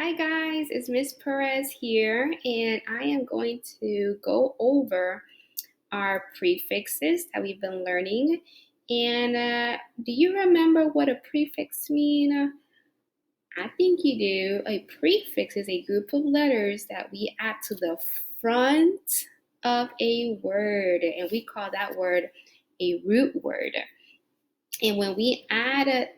Hi guys, it's Miss Perez here, and I am going to go over our prefixes that we've been learning. And do you remember what a prefix means? I think you do. A prefix is a group of letters that we add to the front of a word, and we call that word a root word. And when we add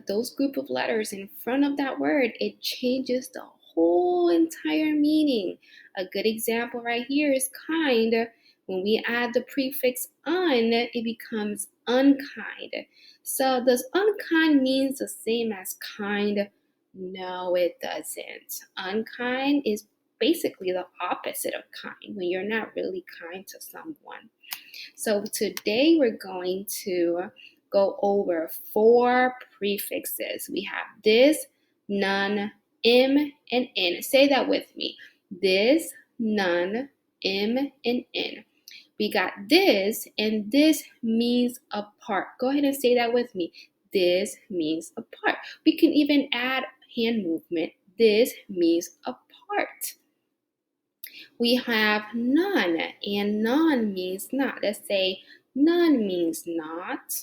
those group of letters in front of that word, it changes the whole entire meaning. A good example right here is kind. When we add the prefix un, it becomes unkind. So does unkind means the same as kind? No, it doesn't. Unkind is basically the opposite of kind, when you're not really kind to someone. So today we're going to go over 4 prefixes. We have this, none, and in. Say that with me. This, none, and in. We got this, and this means apart. Go ahead and say that with me. This means apart. We can even add hand movement. This means apart. We have none, and none means not. Let's say none means not.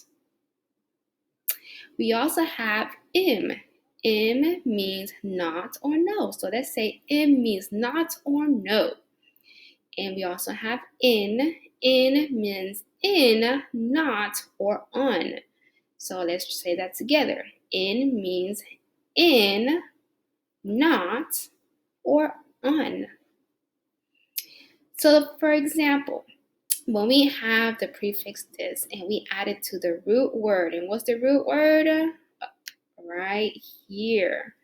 We also have im. Im means not or no. So let's say im means not or no. And we also have in. In means in, not, or on. So let's say that together. In means in, not, or on. So for example, when we have the prefix this and we add it to the root word, and what's the root word? Right here.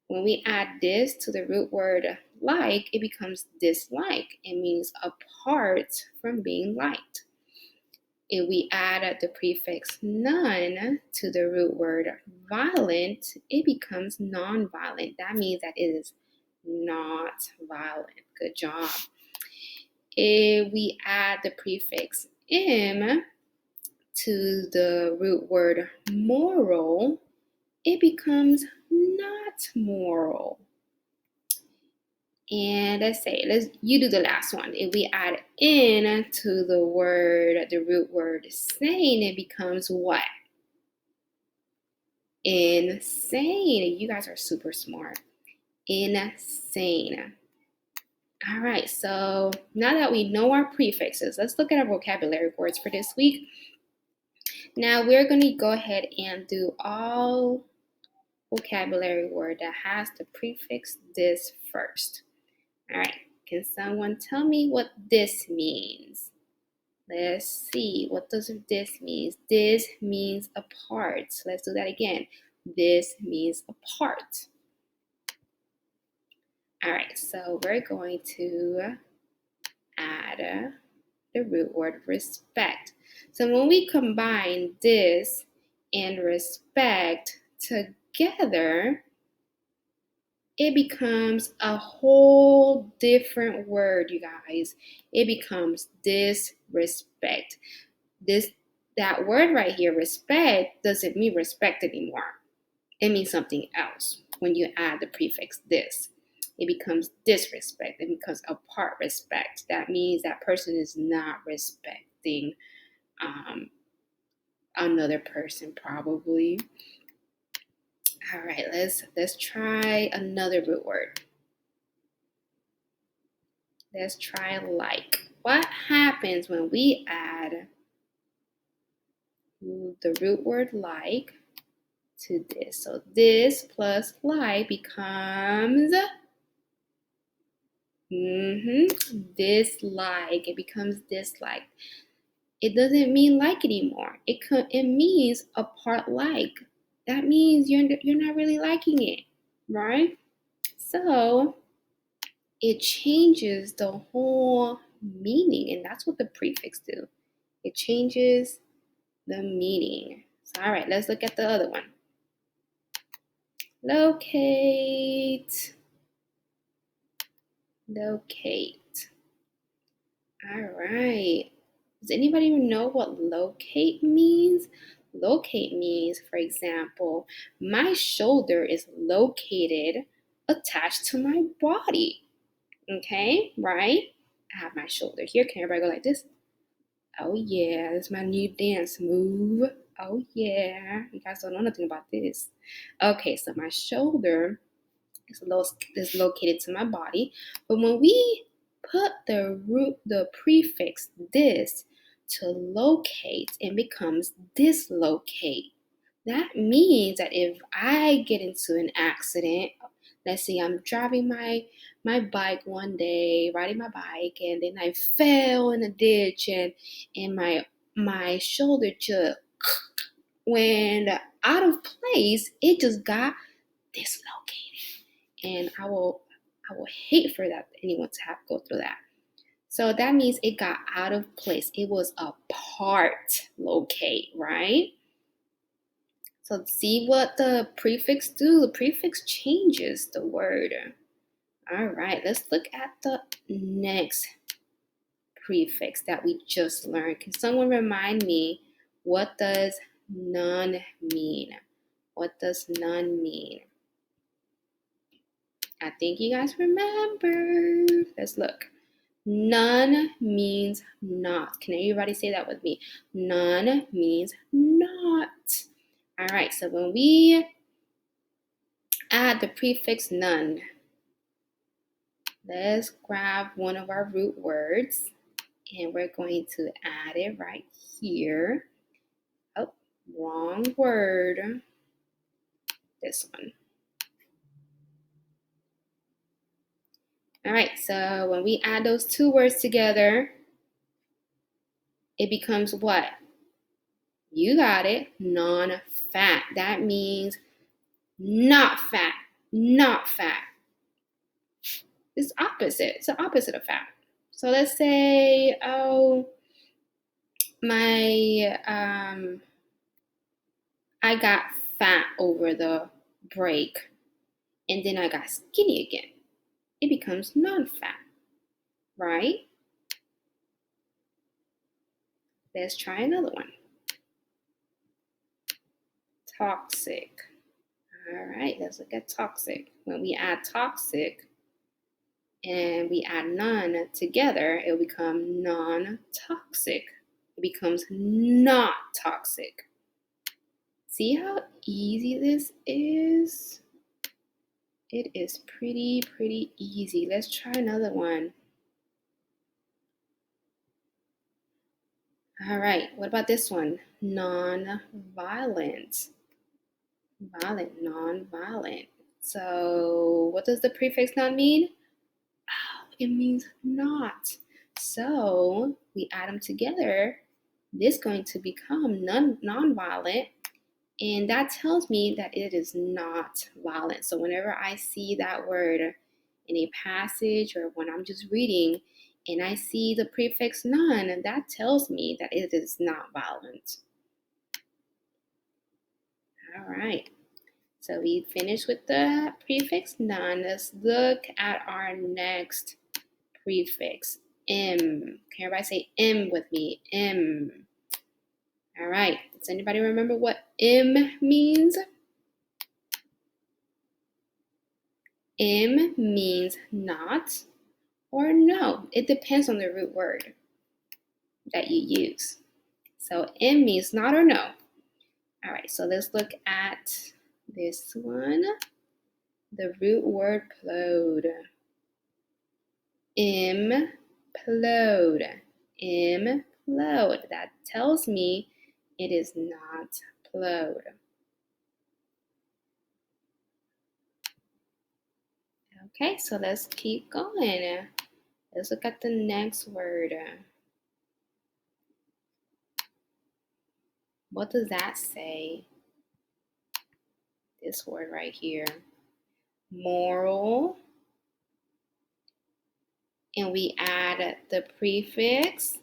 When we add this to the root word like, it becomes dislike. It means apart from being liked. If we add the prefix none to the root word violent, it becomes non-violent. That means that it is not violent. Good job. If we add the prefix im to the root word moral, it becomes not moral. And you do the last one. If we add in to the root word sane, it becomes what? Insane. You guys are super smart. Insane. All right, so now that we know our prefixes, let's look at our vocabulary words for this week. Now we're going to go ahead and do all vocabulary word that has the prefix this first. All right, can someone tell me what this means? Let's see, what does this mean? This means apart. So let's do that again. This means apart. All right, so we're going to add the root word respect. So when we combine this and respect together, it becomes a whole different word, you guys. It becomes disrespect. That word right here, respect, doesn't mean respect anymore. It means something else when you add the prefix this. It becomes disrespect. It becomes apart respect. That means that person is not respecting another person, probably. All right, let's try another root word. Let's try like. What happens when we add the root word like to this? So this plus like becomes dislike. It becomes dislike. It doesn't mean like anymore. It means apart like. That means you're not really liking it, right? So it changes the whole meaning, and that's what the prefix do. It changes the meaning. So, all right, let's look at the other one. Locate. Locate. All right. Does anybody know what locate means? Locate means, for example, my shoulder is located attached to my body. Okay, right? I have my shoulder here. Can everybody go like this? Oh yeah, this is my new dance move. Oh yeah, you guys don't know nothing about this. Okay, so my shoulder is located to my body, but when we put the prefix this to locate, it becomes dislocate. That means that if I get into an accident, let's say I'm driving my bike one day, riding my bike, and then I fell in a ditch, and my shoulder just went out of place. It just got dislocated, and I will hate for that anyone to have to go through that. So that means it got out of place. It was apart locate, right? So see what the prefix do. The prefix changes the word. All right, let's look at the next prefix that we just learned. Can someone remind me, what does none mean? What does none mean? I think you guys remember. Let's look. None means not. Can everybody say that with me? None means not. All right, so when we add the prefix none, let's grab one of our root words and we're going to add it right here. Oh, wrong word. This one. All right, so when we add those two words together, it becomes what? You got it, non-fat. That means not fat, not fat. It's opposite. It's the opposite of fat. So let's say, oh, I got fat over the break, and then I got skinny again. It becomes non-fat, right? Let's try another one. Toxic. All right, let's look at toxic. When we add toxic and we add none together, it will become non-toxic. It becomes not toxic. See how easy this is? It is pretty easy. Let's try another one. All right, what about this one? Non-violent. Violent, non-violent. So what does the prefix non mean? Oh, it means not. So we add them together. This is going to become non-violent. And that tells me that it is not violent. So whenever I see that word in a passage or when I'm just reading and I see the prefix non, that tells me that it is not violent. All right. So we finished with the prefix non. Let's look at our next prefix, M. Can everybody say M with me? M. All right. Does anybody remember what M means? M means not or no. It depends on the root word that you use. So M means not or no. All right, so let's look at this one. The root word plode. Implode. Implode. That tells me it is not plode. Okay, so let's keep going. Let's look at the next word. What does that say? This word right here. Moral. And we add the prefix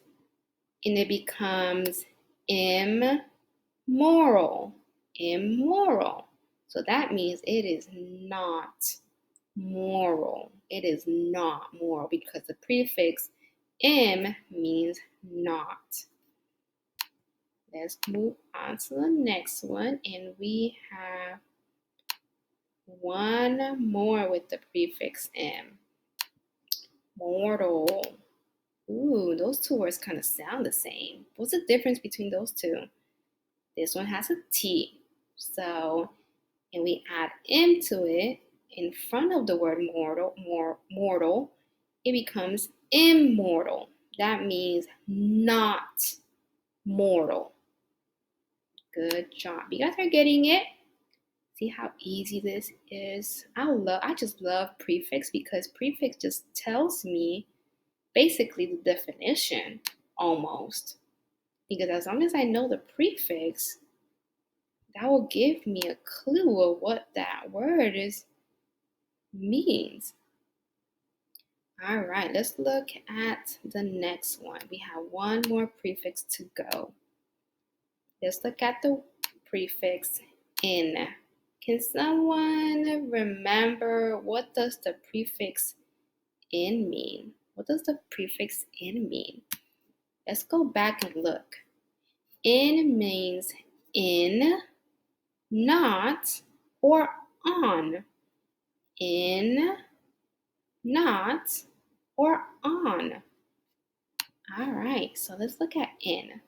and it becomes immoral. Immoral. So that means it is not moral. It is not moral because the prefix M means not. Let's move on to the next one, and we have One more with the prefix M. Mortal. Ooh, those two words kind of sound the same. What's the difference between those two? This one has a T. So, and we add M to it in front of the word mortal, it becomes immortal. That means not mortal. Good job. You guys are getting it? See how easy this is? I just love prefix because prefix just tells me basically the definition almost. Because as long as I know the prefix, that will give me a clue of what that word means. All right, let's look at the next one. We have one more prefix to go. Let's look at the prefix in. Can someone remember what does the prefix in mean? What does the prefix in mean? Let's go back and look. In means in, not, or on. In, not, or on. All right, so let's look at in.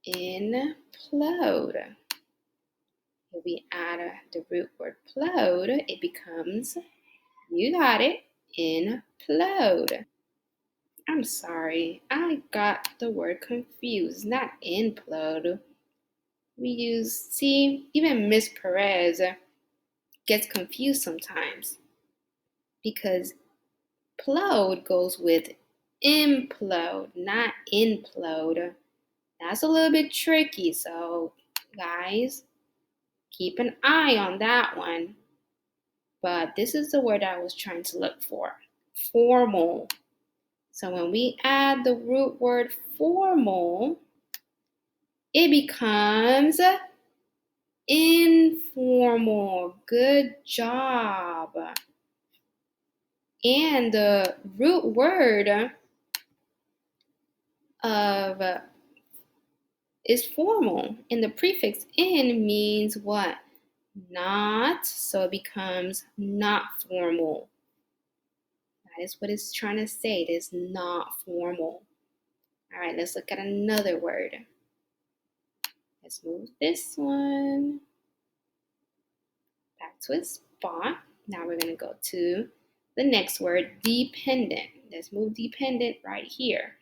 Implode. If we add the root word plode, it becomes, you got it, implode. I'm sorry, I got the word confused, not implode. Even Miss Perez gets confused sometimes because plode goes with implode, not implode. That's a little bit tricky, so guys, keep an eye on that one. But this is the word I was trying to look for. Formal. So when we add the root word formal, it becomes informal. Good job. And the root word of is formal. And the prefix in means what? Not. So it becomes not formal. That is what it's trying to say. It is not formal. All right, let's look at another word. Let's move this one back to its spot. Now we're going to go to the next word, dependent. Let's move dependent right here.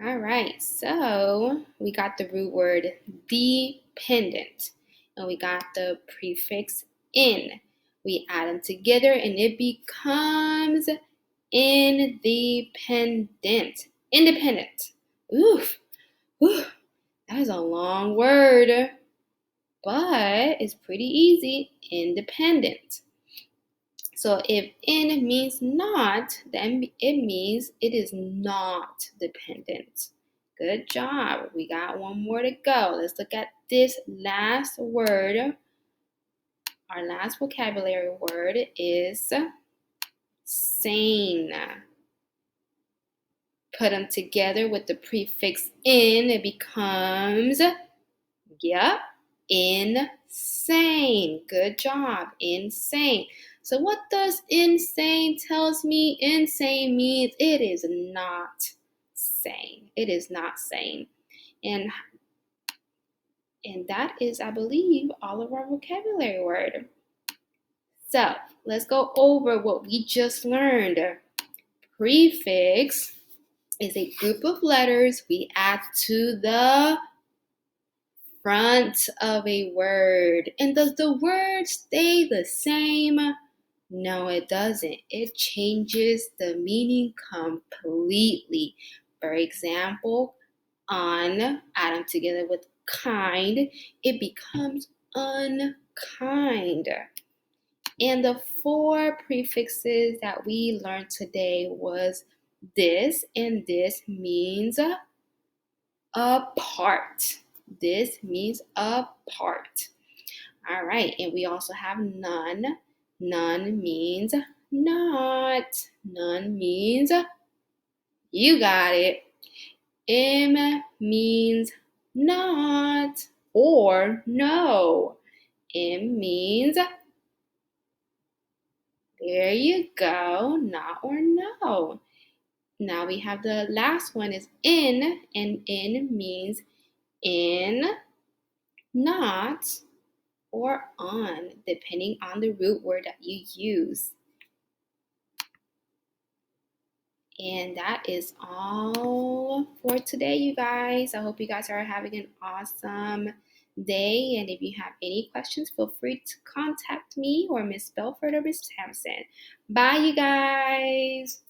All right, so we got the root word dependent, and we got the prefix in. We add them together and it becomes independent. Independent. Oof. That is a long word, but it's pretty easy. Independent. So if in means not, then it means it is not dependent. Good job. We got one more to go. Let's look at this last word. Our last vocabulary word is sane. Put them together with the prefix in, it becomes, insane. Good job, insane. So what does insane tells me? Insane means it is not sane. It is not sane. And that is, I believe, all of our vocabulary word. So let's go over what we just learned. Prefix is a group of letters we add to the front of a word. And does the word stay the same? No, it doesn't. It changes the meaning completely. For example, on, add them together with kind, it becomes unkind. And the 4 prefixes that we learned today was this, and this means apart. This means apart. All right, and we also have none. None means not. None means, you got it. M means not. or no. M means, there you go, not or no. Now we have the last one is in, and in means in, not, or on, depending on the root word that you use. And that is all for today, you guys. I hope you guys are having an awesome day. And if you have any questions, feel free to contact me or Miss Belford or Miss Sampson. Bye, you guys.